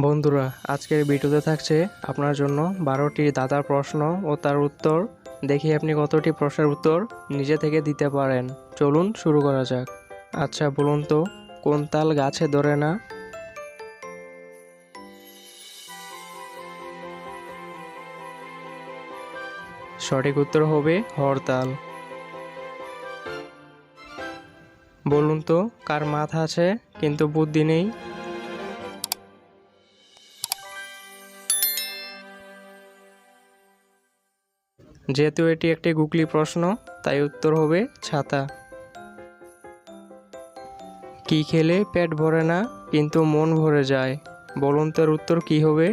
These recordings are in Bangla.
বন্ধুরা, আজকের ভিডিওতে থাকছে আপনার জন্য 12টি দাদার প্রশ্ন ও তার উত্তর। দেখি আপনি কতটি প্রশ্নের উত্তর নিজে থেকে দিতে পারেন। চলুন শুরু করা যাক। আচ্ছা বলুন তো, কোন তাল গাছে ধরে না? সঠিক উত্তর হবে হরতাল। বলুন তো, কার মাথা আছে কিন্তু বুদ্ধি নেই? যেহেতু এটি একটি গুগলি প্রশ্ন, তাই উত্তর হবে ছাতা। কি খেলে পেট ভরে না কিন্তু মন ভরে যায়? বলুন তো এর উত্তর কি হবে?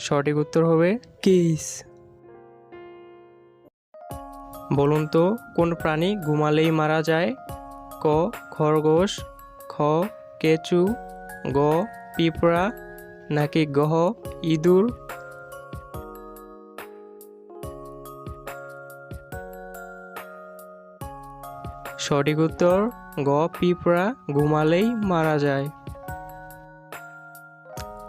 সঠিক উত্তর হবে কিস। বলুন তো, কোন প্রাণী ঘুমালেই মারা যায়? ক খরগোশ, খ কেঁচু, গ পিঁপড়া, নাকি গহ ইঁদুর? সঠিক উত্তর গ পিঁপড়া ঘুমালেই মারা যায়।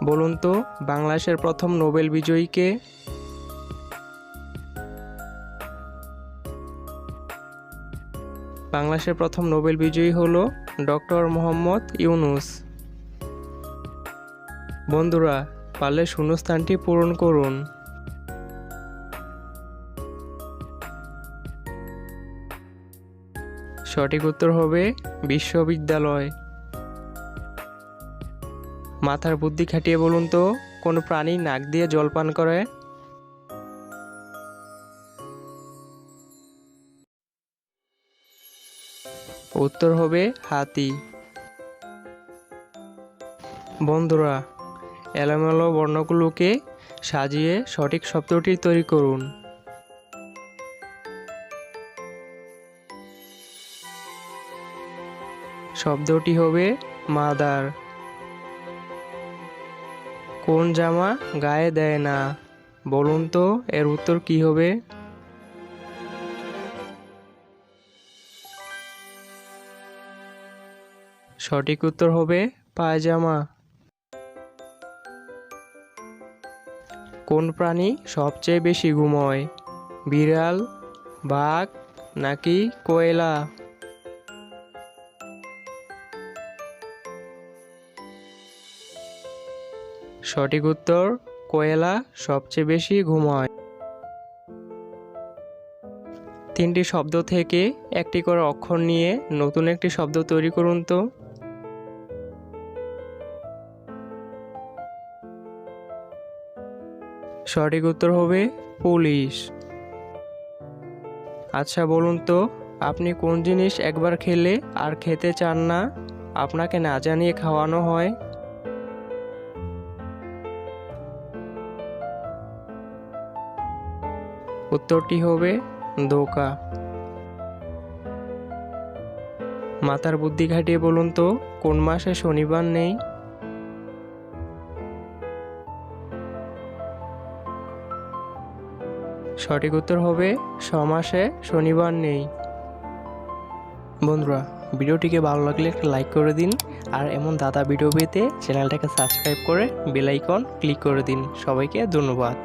বলুন তো, বাংলাদেশের প্রথম নোবেল বিজয়ী কে? বাংলাদেশের প্রথম নোবেল বিজয়ী হলো ডক্টর মোহাম্মদ ইউনূস। বন্ধুরা, পারলে শূন্যস্থানটি পূরণ করুন। সঠিক উত্তর হবে বিশ্ববিদ্যালয়। মাথার বুদ্ধি খাটিয়ে বলুন তো, কোন প্রাণী নাক দিয়ে জল পান করে? উত্তর হবে হাতি। বন্ধুরা, এলোমেলো বর্ণগুলোকে সাজিয়ে সঠিক শব্দটি তৈরি করুন। শব্দটি হবে মাদার। কোন জামা গায়ে দেয় না? বলুন তো এর উত্তর কি হবে? সঠিক উত্তর হবে পায়জামা। কোন প্রাণী সবচেয়ে বেশি ঘুমোয়? বিড়াল, বাঘ, নাকি কোয়েলা? সঠিক উত্তর কোয়েলা সবচেয়ে বেশি ঘুমায়। তিনটি শব্দ থেকে একটি করে অক্ষর নিয়ে নতুন একটি শব্দ তৈরি করুন তো। সঠিক উত্তর হবে পুলিশ। আচ্ছা বলুন তো, আপনি কোন জিনিস একবার খেলে আর খেতে চান না, আপনাকে না জানিয়ে খাওয়ানো হয়? উত্তরটি হবে ধোঁকা। মাথার বুদ্ধি খাটিয়ে বলুন তো, কোন মাসে শনিবার নেই? সঠিক উত্তর হবে সমাসে শনিবার নেই। বন্ধুরা, ভিডিওটিকে ভালো লাগলে একটা লাইক করে দিন, আর এমন দাদা ভিডিও পেতে চ্যানেলটাকে সাবস্ক্রাইব করে বেল আইকন ক্লিক করে দিন। সবাইকে ধন্যবাদ।